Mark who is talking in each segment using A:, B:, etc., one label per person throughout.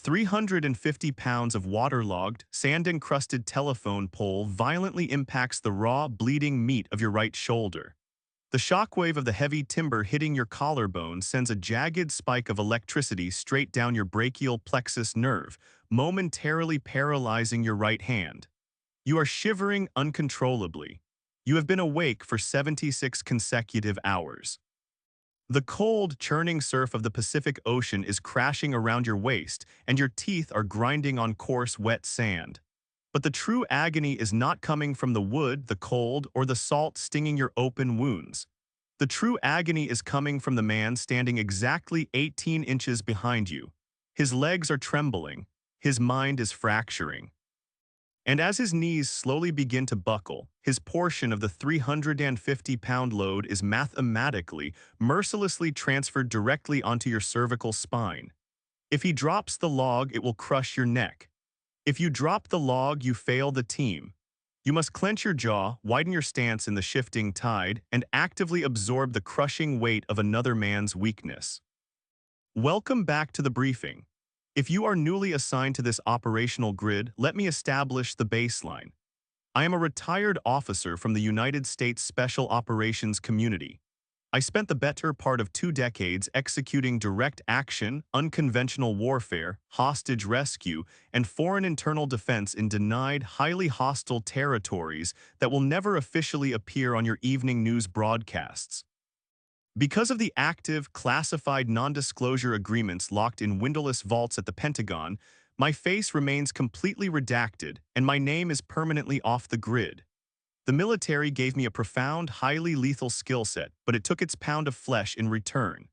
A: 350 pounds of waterlogged, sand-encrusted telephone pole violently impacts the raw, bleeding meat of your right shoulder. The shockwave of the heavy timber hitting your collarbone sends a jagged spike of electricity straight down your brachial plexus nerve, momentarily paralyzing your right hand. You are shivering uncontrollably. You have been awake for 76 consecutive hours. The cold, churning surf of the Pacific Ocean is crashing around your waist, and your teeth are grinding on coarse, wet sand. But the true agony is not coming from the wood, the cold, or the salt stinging your open wounds. The true agony is coming from the man standing exactly 18 inches behind you. His legs are trembling. His mind is fracturing. And as his knees slowly begin to buckle, his portion of the 350-pound load is mathematically, mercilessly transferred directly onto your cervical spine. If he drops the log, it will crush your neck. If you drop the log, you fail the team. You must clench your jaw, widen your stance in the shifting tide, and actively absorb the crushing weight of another man's weakness. Welcome back to the briefing. If you are newly assigned to this operational grid, let me establish the baseline. I am a retired officer from the United States Special Operations Community. I spent the better part of 2 decades executing direct action, unconventional warfare, hostage rescue, and foreign internal defense in denied, highly hostile territories that will never officially appear on your evening news broadcasts. Because of the active, classified non-disclosure agreements locked in windowless vaults at the Pentagon, my face remains completely redacted and my name is permanently off the grid. The military gave me a profound, highly lethal skill set, but it took its pound of flesh in return.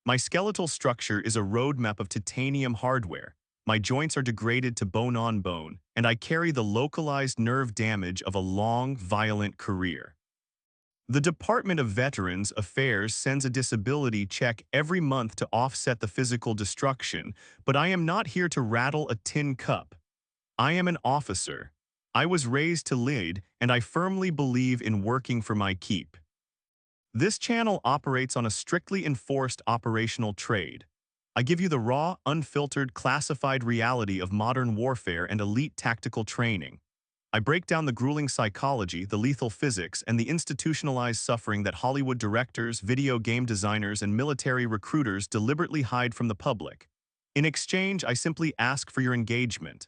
A: My skeletal structure is a roadmap of titanium hardware. My joints are degraded to bone-on bone, and I carry the localized nerve damage of a long, violent career. The Department of Veterans Affairs sends a disability check every month to offset the physical destruction, but I am not here to rattle a tin cup. I am an officer. I was raised to lead, and I firmly believe in working for my keep. This channel operates on a strictly enforced operational trade. I give you the raw, unfiltered, classified reality of modern warfare and elite tactical training. I break down the grueling psychology, the lethal physics, and the institutionalized suffering that Hollywood directors, video game designers, and military recruiters deliberately hide from the public. In exchange, I simply ask for your engagement.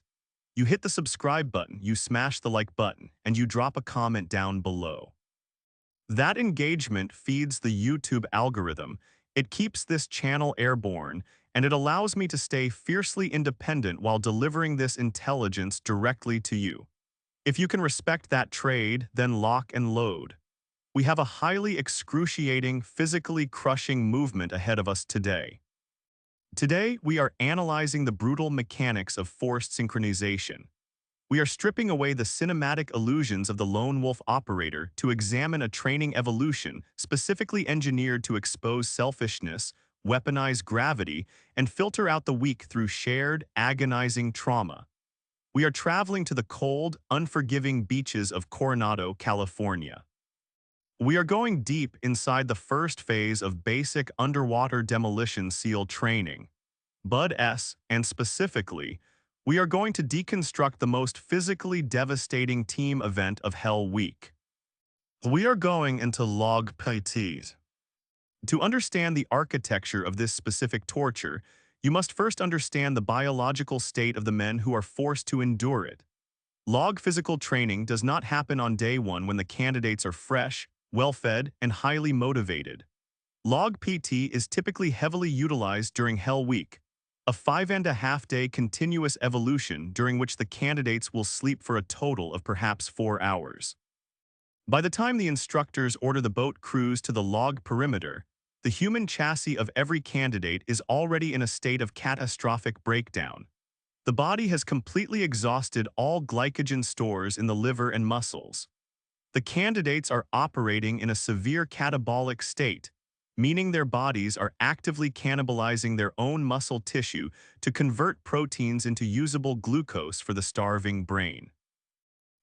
A: You hit the subscribe button, you smash the like button, and you drop a comment down below. That engagement feeds the YouTube algorithm, it keeps this channel airborne, and it allows me to stay fiercely independent while delivering this intelligence directly to you. If you can respect that trade, then lock and load. We have a highly excruciating, physically crushing movement ahead of us today. Today, we are analyzing the brutal mechanics of forced synchronization. We are stripping away the cinematic illusions of the lone wolf operator to examine a training evolution specifically engineered to expose selfishness, weaponize gravity, and filter out the weak through shared, agonizing trauma. We are traveling to the cold, unforgiving beaches of Coronado, California. We are going deep inside the first phase of basic underwater demolition SEAL training, BUD-S, and specifically, we are going to deconstruct the most physically devastating team event of Hell Week. We are going into log PTs. To understand the architecture of this specific torture, you must first understand the biological state of the men who are forced to endure it. Log physical training does not happen on day one when the candidates are fresh, well-fed, and highly motivated. Log PT is typically heavily utilized during Hell Week, a 5.5-day continuous evolution during which the candidates will sleep for a total of perhaps 4 hours. By the time the instructors order the boat crews to the log perimeter, the human chassis of every candidate is already in a state of catastrophic breakdown. The body has completely exhausted all glycogen stores in the liver and muscles. The candidates are operating in a severe catabolic state, meaning their bodies are actively cannibalizing their own muscle tissue to convert proteins into usable glucose for the starving brain.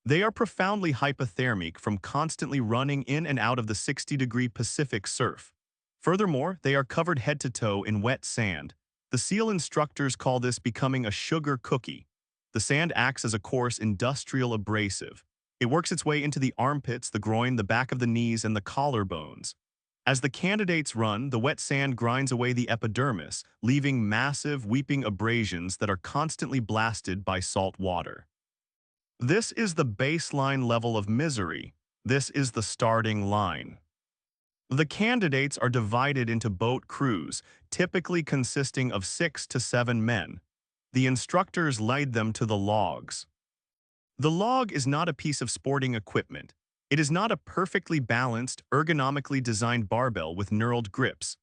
A: They are profoundly hypothermic from constantly running in and out of the 60-degree Pacific surf. Furthermore, they are covered head to toe in wet sand, The SEAL instructors call this becoming a sugar cookie. The sand acts as a coarse industrial abrasive. It works its way into the armpits, the groin, the back of the knees, and the collarbones. As the candidates run, the wet sand grinds away the epidermis, leaving massive, weeping abrasions that are constantly blasted by salt water. This is the baseline level of misery. This is the starting line. The candidates are divided into boat crews, typically consisting of 6 to 7 men. The instructors lead them to the logs. The log is not a piece of sporting equipment. It is not a perfectly balanced, ergonomically designed barbell with knurled grips.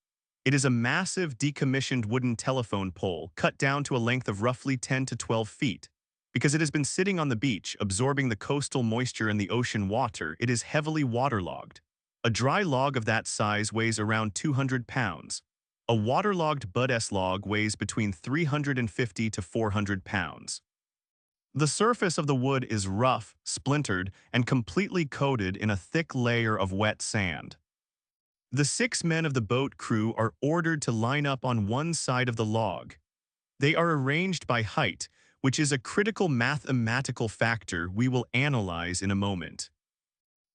A: It is a massive, decommissioned wooden telephone pole cut down to a length of roughly 10 to 12 feet. Because it has been sitting on the beach, absorbing the coastal moisture and the ocean water, it is heavily waterlogged. A dry log of that size weighs around 200 pounds. A waterlogged Bud-S log weighs between 350 to 400 pounds. The surface of the wood is rough, splintered, and completely coated in a thick layer of wet sand. The 6 men of the boat crew are ordered to line up on one side of the log. They are arranged by height, which is a critical mathematical factor we will analyze in a moment.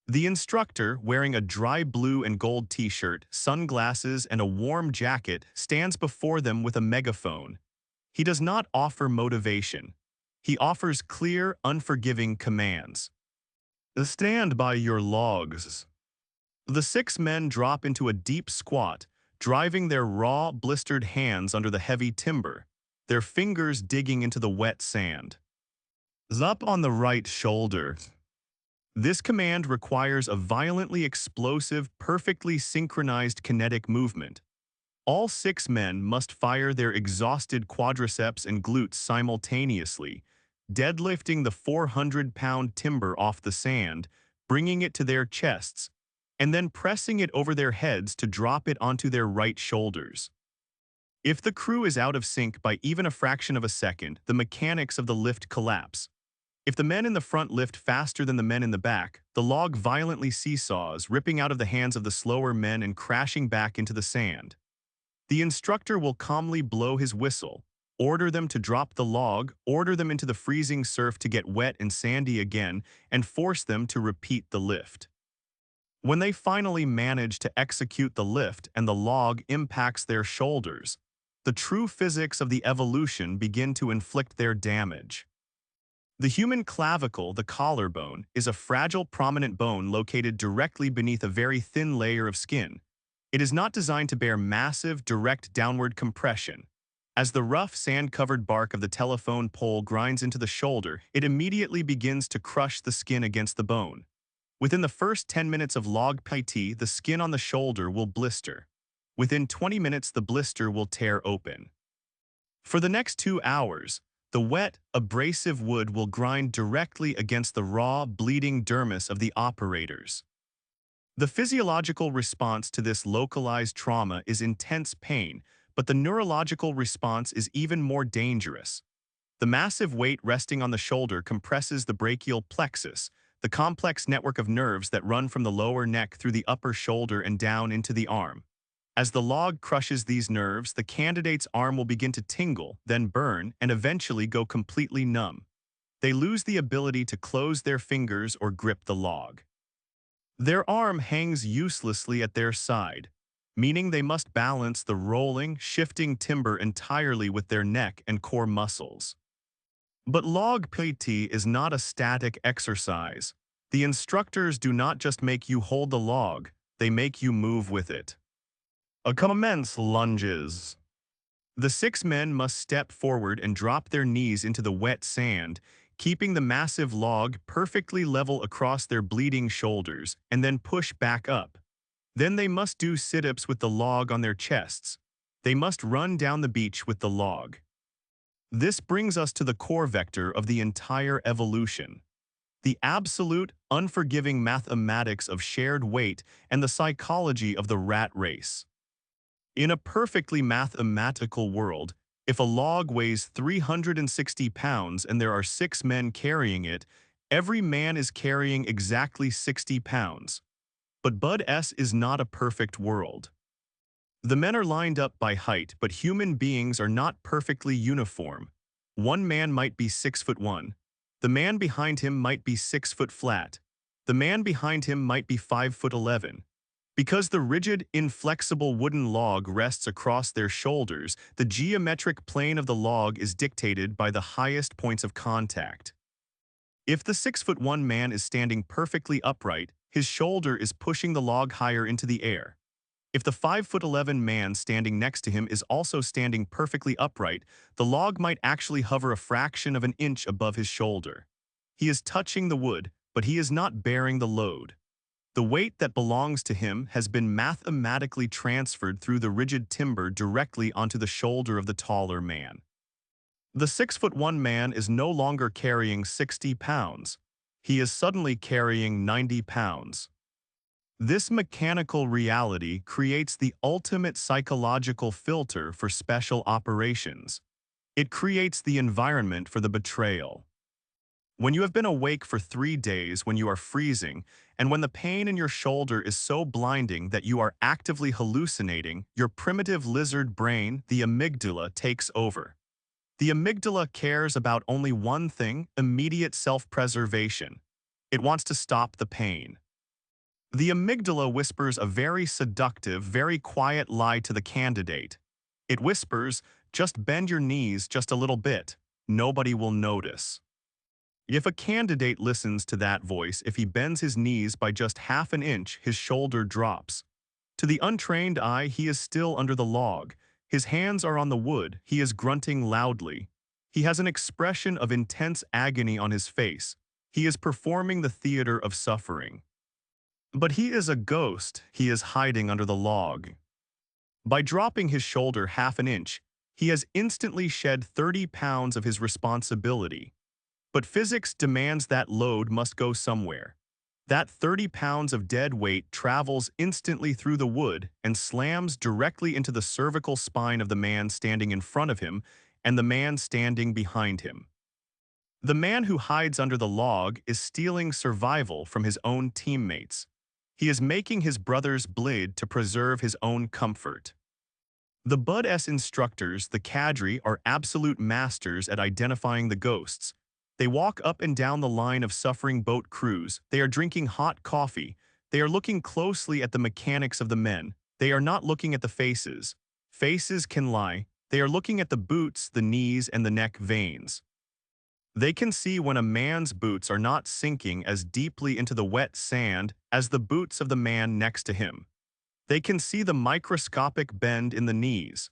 A: The instructor, wearing a dry blue and gold t-shirt, sunglasses, and a warm jacket, stands before them with a megaphone. He does not offer motivation. He offers clear, unforgiving commands. Stand by your logs. The 6 men drop into a deep squat, driving their raw, blistered hands under the heavy timber, their fingers digging into the wet sand. Up on the right shoulder. This command requires a violently explosive, perfectly synchronized kinetic movement. All 6 men must fire their exhausted quadriceps and glutes simultaneously, deadlifting the 400-pound timber off the sand, bringing it to their chests, and then pressing it over their heads to drop it onto their right shoulders. If the crew is out of sync by even a fraction of a second, the mechanics of the lift collapse. If the men in the front lift faster than the men in the back, the log violently seesaws, ripping out of the hands of the slower men and crashing back into the sand. The instructor will calmly blow his whistle, order them to drop the log, order them into the freezing surf to get wet and sandy again, and force them to repeat the lift. When they finally manage to execute the lift and the log impacts their shoulders, the true physics of the evolution begin to inflict their damage. The human clavicle, the collarbone, is a fragile, prominent bone located directly beneath a very thin layer of skin. It is not designed to bear massive, direct downward compression. As the rough, sand-covered bark of the telephone pole grinds into the shoulder, it immediately begins to crush the skin against the bone. Within the first 10 minutes of log PT, the skin on the shoulder will blister. Within 20 minutes, the blister will tear open. For the next 2 hours, the wet, abrasive wood will grind directly against the raw, bleeding dermis of the operators. The physiological response to this localized trauma is intense pain, but the neurological response is even more dangerous. The massive weight resting on the shoulder compresses the brachial plexus, the complex network of nerves that run from the lower neck through the upper shoulder and down into the arm. As the log crushes these nerves, the candidate's arm will begin to tingle, then burn, and eventually go completely numb. They lose the ability to close their fingers or grip the log. Their arm hangs uselessly at their side, meaning they must balance the rolling, shifting timber entirely with their neck and core muscles. But log PT is not a static exercise. The instructors do not just make you hold the log, they make you move with it. Commence lunges. The 6 men must step forward and drop their knees into the wet sand, keeping the massive log perfectly level across their bleeding shoulders, and then push back up. Then they must do sit-ups with the log on their chests. They must run down the beach with the log. This brings us to the core vector of the entire evolution: the absolute, unforgiving mathematics of shared weight and the psychology of the rat race. In a perfectly mathematical world, if a log weighs 360 pounds and there are 6 men carrying it, every man is carrying exactly 60 pounds. But Bud-S is not a perfect world. The men are lined up by height, but human beings are not perfectly uniform. One man might be 6'1". The man behind him might be 6 foot flat. The man behind him might be 5'11". Because the rigid, inflexible wooden log rests across their shoulders, the geometric plane of the log is dictated by the highest points of contact. If the 6'1" man is standing perfectly upright, his shoulder is pushing the log higher into the air. If the 5'11" man standing next to him is also standing perfectly upright, the log might actually hover a fraction of an inch above his shoulder. He is touching the wood, but he is not bearing the load. The weight that belongs to him has been mathematically transferred through the rigid timber directly onto the shoulder of the taller man. The 6'1" man is no longer carrying 60 pounds. He is suddenly carrying 90 pounds. This mechanical reality creates the ultimate psychological filter for special operations. It creates the environment for the betrayal. When you have been awake for 3 days, when you are freezing, and when the pain in your shoulder is so blinding that you are actively hallucinating, your primitive lizard brain, the amygdala, takes over. The amygdala cares about only one thing: immediate self-preservation. It wants to stop the pain. The amygdala whispers a very seductive, very quiet lie to the candidate. It whispers, "Just bend your knees just a little bit. Nobody will notice." If a candidate listens to that voice, if he bends his knees by just half an inch, his shoulder drops. To the untrained eye, he is still under the log. His hands are on the wood. He is grunting loudly. He has an expression of intense agony on his face. He is performing the theater of suffering. But he is a ghost. He is hiding under the log. By dropping his shoulder half an inch, he has instantly shed 30 pounds of his responsibility. But physics demands that load must go somewhere. That 30 pounds of dead weight travels instantly through the wood and slams directly into the cervical spine of the man standing in front of him and the man standing behind him. The man who hides under the log is stealing survival from his own teammates. He is making his brothers bleed to preserve his own comfort. The Bud-S instructors, the cadre, are absolute masters at identifying the ghosts. They walk up and down the line of suffering boat crews. They are drinking hot coffee. They are looking closely at the mechanics of the men. They are not looking at the faces. Faces can lie. They are looking at the boots, the knees, and the neck veins. They can see when a man's boots are not sinking as deeply into the wet sand as the boots of the man next to him. They can see the microscopic bend in the knees.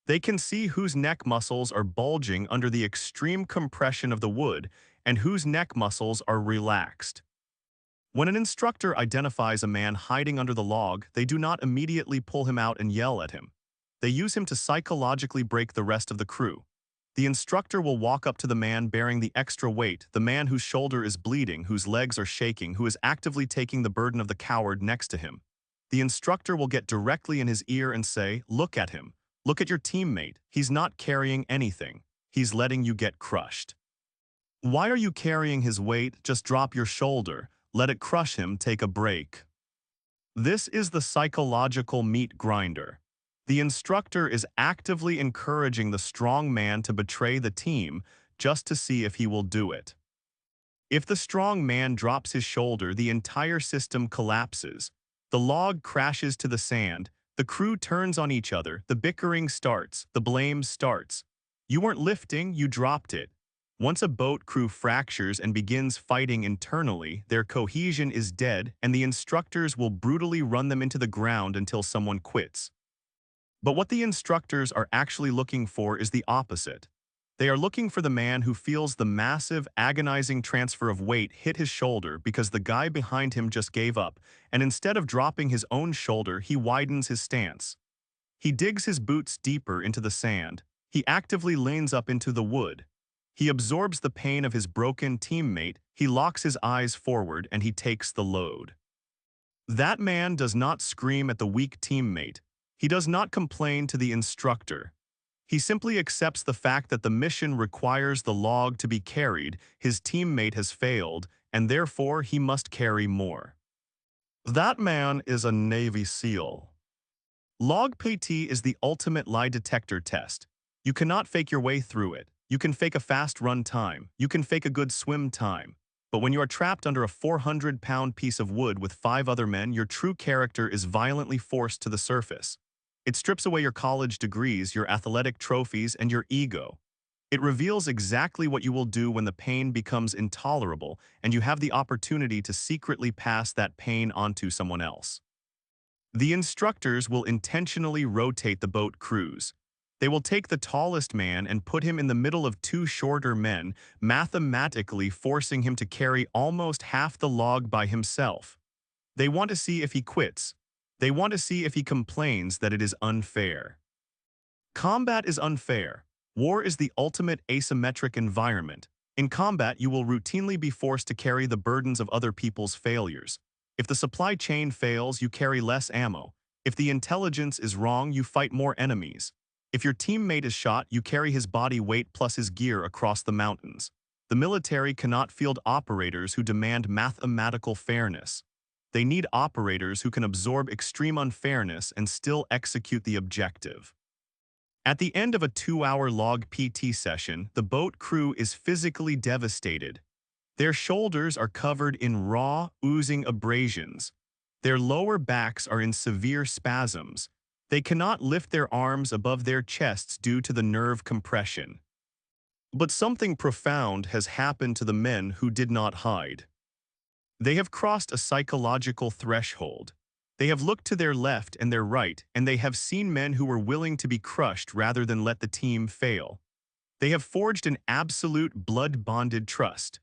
A: They can see whose neck muscles are bulging under the extreme compression of the wood and whose neck muscles are relaxed. When an instructor identifies a man hiding under the log, they do not immediately pull him out and yell at him. They use him to psychologically break the rest of the crew. The instructor will walk up to the man bearing the extra weight, the man whose shoulder is bleeding, whose legs are shaking, who is actively taking the burden of the coward next to him. The instructor will get directly in his ear and say, "Look at him. Look at your teammate. He's not carrying anything. He's letting you get crushed. Why are you carrying his weight? Just drop your shoulder. Let it crush him. Take a break." This is the psychological meat grinder. The instructor is actively encouraging the strong man to betray the team just to see if he will do it. If the strong man drops his shoulder, the entire system collapses. The log crashes to the sand. The crew turns on each other. The bickering starts. The blame starts. You weren't lifting, you dropped it. Once a boat crew fractures and begins fighting internally, their cohesion is dead, and the instructors will brutally run them into the ground until someone quits. But what the instructors are actually looking for is the opposite. They are looking for the man who feels the massive, agonizing transfer of weight hit his shoulder because the guy behind him just gave up, and instead of dropping his own shoulder, he widens his stance. He digs his boots deeper into the sand. He actively leans up into the wood. He absorbs the pain of his broken teammate, he locks his eyes forward, and he takes the load. That man does not scream at the weak teammate. He does not complain to the instructor. He simply accepts the fact that the mission requires the log to be carried, his teammate has failed, and therefore he must carry more. That man is a Navy SEAL. Log PT is the ultimate lie detector test. You cannot fake your way through it. You can fake a fast run time. You can fake a good swim time. But when you are trapped under a 400-pound piece of wood with 5 other men, your true character is violently forced to the surface. It strips away your college degrees, your athletic trophies, and your ego. It reveals exactly what you will do when the pain becomes intolerable and you have the opportunity to secretly pass that pain onto someone else. The instructors will intentionally rotate the boat crews. They will take the tallest man and put him in the middle of 2 shorter men, mathematically forcing him to carry almost half the log by himself. They want to see if he quits. They want to see if he complains that it is unfair. Combat is unfair. War is the ultimate asymmetric environment. In combat, you will routinely be forced to carry the burdens of other people's failures. If the supply chain fails, you carry less ammo. If the intelligence is wrong, you fight more enemies. If your teammate is shot, you carry his body weight plus his gear across the mountains. The military cannot field operators who demand mathematical fairness. They need operators who can absorb extreme unfairness and still execute the objective. At the end of a 2-hour log PT session, the boat crew is physically devastated. Their shoulders are covered in raw, oozing abrasions. Their lower backs are in severe spasms. They cannot lift their arms above their chests due to the nerve compression. But something profound has happened to the men who did not hide. They have crossed a psychological threshold. They have looked to their left and their right, and they have seen men who were willing to be crushed rather than let the team fail. They have forged an absolute blood-bonded trust.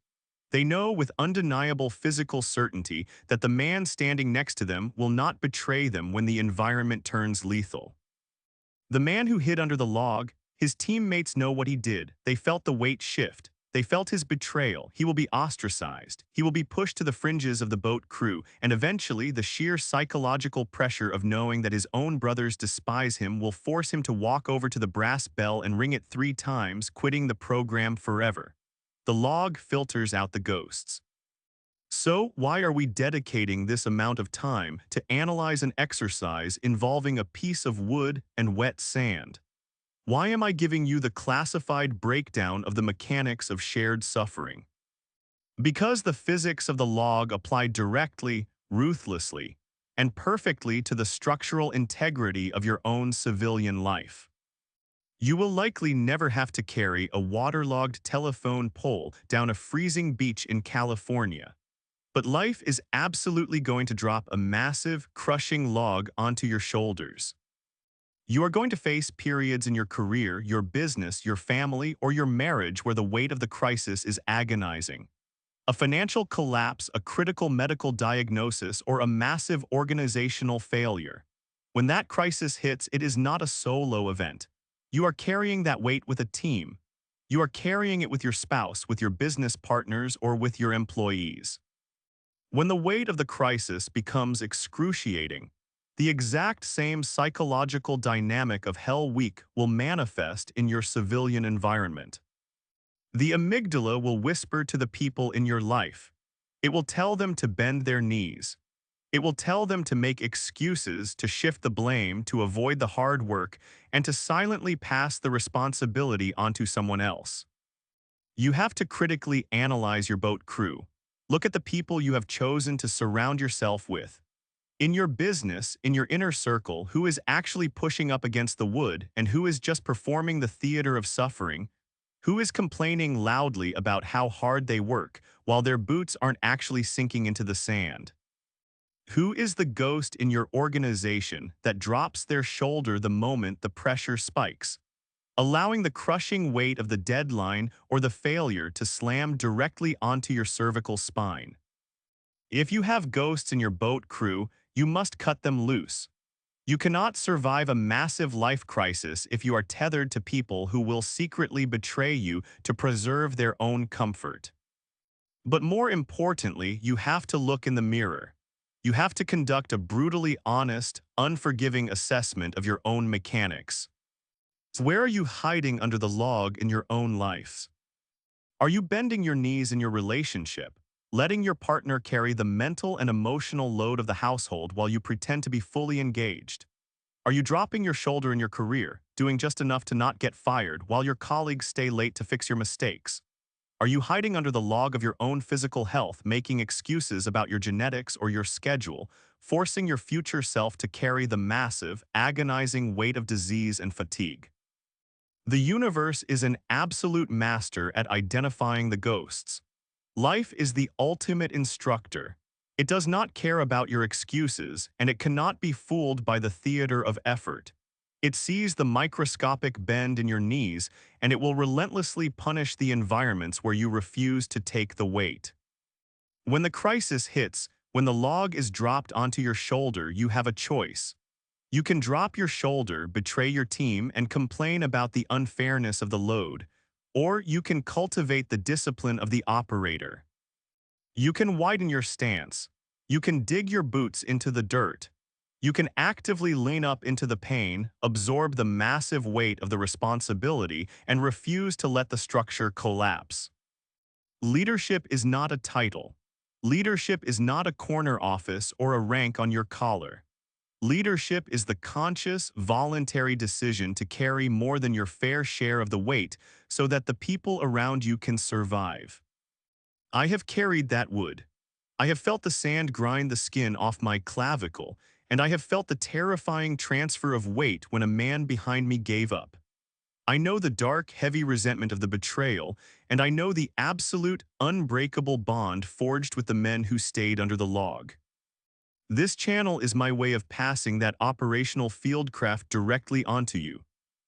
A: They know with undeniable physical certainty that the man standing next to them will not betray them when the environment turns lethal. The man who hid under the log, his teammates know what he did. They felt the weight shift. They felt his betrayal. He will be ostracized. He will be pushed to the fringes of the boat crew, and eventually the sheer psychological pressure of knowing that his own brothers despise him will force him to walk over to the brass bell and ring it 3 times, quitting the program forever. The log filters out the ghosts. So, why are we dedicating this amount of time to analyze an exercise involving a piece of wood and wet sand? Why am I giving you the classified breakdown of the mechanics of shared suffering? Because the physics of the log apply directly, ruthlessly, and perfectly to the structural integrity of your own civilian life. You will likely never have to carry a waterlogged telephone pole down a freezing beach in California. But life is absolutely going to drop a massive, crushing log onto your shoulders. You are going to face periods in your career, your business, your family, or your marriage where the weight of the crisis is agonizing. A financial collapse, a critical medical diagnosis, or a massive organizational failure. When that crisis hits, it is not a solo event. You are carrying that weight with a team. You are carrying it with your spouse, with your business partners, or with your employees. When the weight of the crisis becomes excruciating, the exact same psychological dynamic of Hell Week will manifest in your civilian environment. The amygdala will whisper to the people in your life. It will tell them to bend their knees. It will tell them to make excuses, to shift the blame, to avoid the hard work, and to silently pass the responsibility onto someone else. You have to critically analyze your boat crew. Look at the people you have chosen to surround yourself with. In your business, in your inner circle, who is actually pushing up against the wood and who is just performing the theater of suffering? Who is complaining loudly about how hard they work while their boots aren't actually sinking into the sand? Who is the ghost in your organization that drops their shoulder the moment the pressure spikes, allowing the crushing weight of the deadline or the failure to slam directly onto your cervical spine? If you have ghosts in your boat crew, you must cut them loose. You cannot survive a massive life crisis if you are tethered to people who will secretly betray you to preserve their own comfort. But more importantly, you have to look in the mirror. You have to conduct a brutally honest, unforgiving assessment of your own mechanics. Where are you hiding under the log in your own life? Are you bending your knees in your relationship, letting your partner carry the mental and emotional load of the household while you pretend to be fully engaged? Are you dropping your shoulder in your career, doing just enough to not get fired while your colleagues stay late to fix your mistakes? Are you hiding under the log of your own physical health, making excuses about your genetics or your schedule, forcing your future self to carry the massive, agonizing weight of disease and fatigue? The universe is an absolute master at identifying the ghosts. Life is the ultimate instructor. It does not care about your excuses, and it cannot be fooled by the theater of effort. It sees the microscopic bend in your knees, and it will relentlessly punish the environments where you refuse to take the weight. When the crisis hits, when the log is dropped onto your shoulder, you have a choice. You can drop your shoulder, betray your team, and complain about the unfairness of the load, or you can cultivate the discipline of the operator. You can widen your stance. You can dig your boots into the dirt. You can actively lean up into the pain, absorb the massive weight of the responsibility, and refuse to let the structure collapse. Leadership is not a title. Leadership is not a corner office or a rank on your collar. Leadership is the conscious, voluntary decision to carry more than your fair share of the weight so that the people around you can survive. I have carried that wood. I have felt the sand grind the skin off my clavicle, and I have felt the terrifying transfer of weight when a man behind me gave up. I know the dark, heavy resentment of the betrayal, and I know the absolute, unbreakable bond forged with the men who stayed under the log. This channel is my way of passing that operational fieldcraft directly onto you.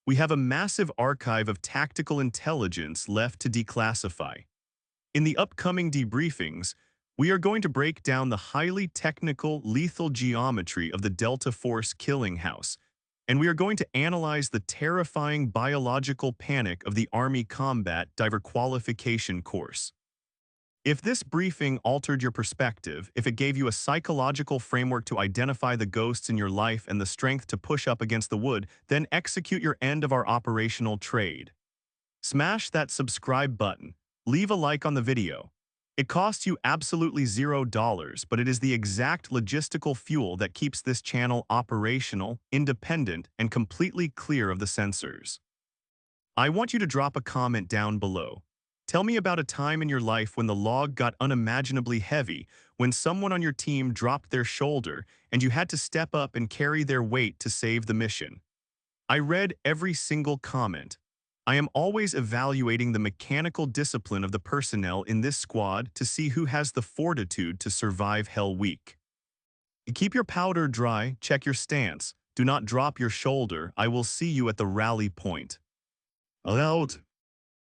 A: We have a massive archive of tactical intelligence left to declassify. In the upcoming debriefings, we are going to break down the highly technical, lethal geometry of the Delta Force killing house, and we are going to analyze the terrifying biological panic of the Army Combat Diver Qualification course. If this briefing altered your perspective, if it gave you a psychological framework to identify the ghosts in your life and the strength to push up against the wood, then execute your end of our operational trade. Smash that subscribe button. Leave a like on the video. It costs you absolutely $0, but it is the exact logistical fuel that keeps this channel operational, independent, and completely clear of the censors. I want you to drop a comment down below. Tell me about a time in your life when the log got unimaginably heavy, when someone on your team dropped their shoulder, and you had to step up and carry their weight to save the mission. I read every single comment. I am always evaluating the mechanical discipline of the personnel in this squad to see who has the fortitude to survive Hell Week. Keep your powder dry, check your stance, do not drop your shoulder. I will see you at the rally point. Out.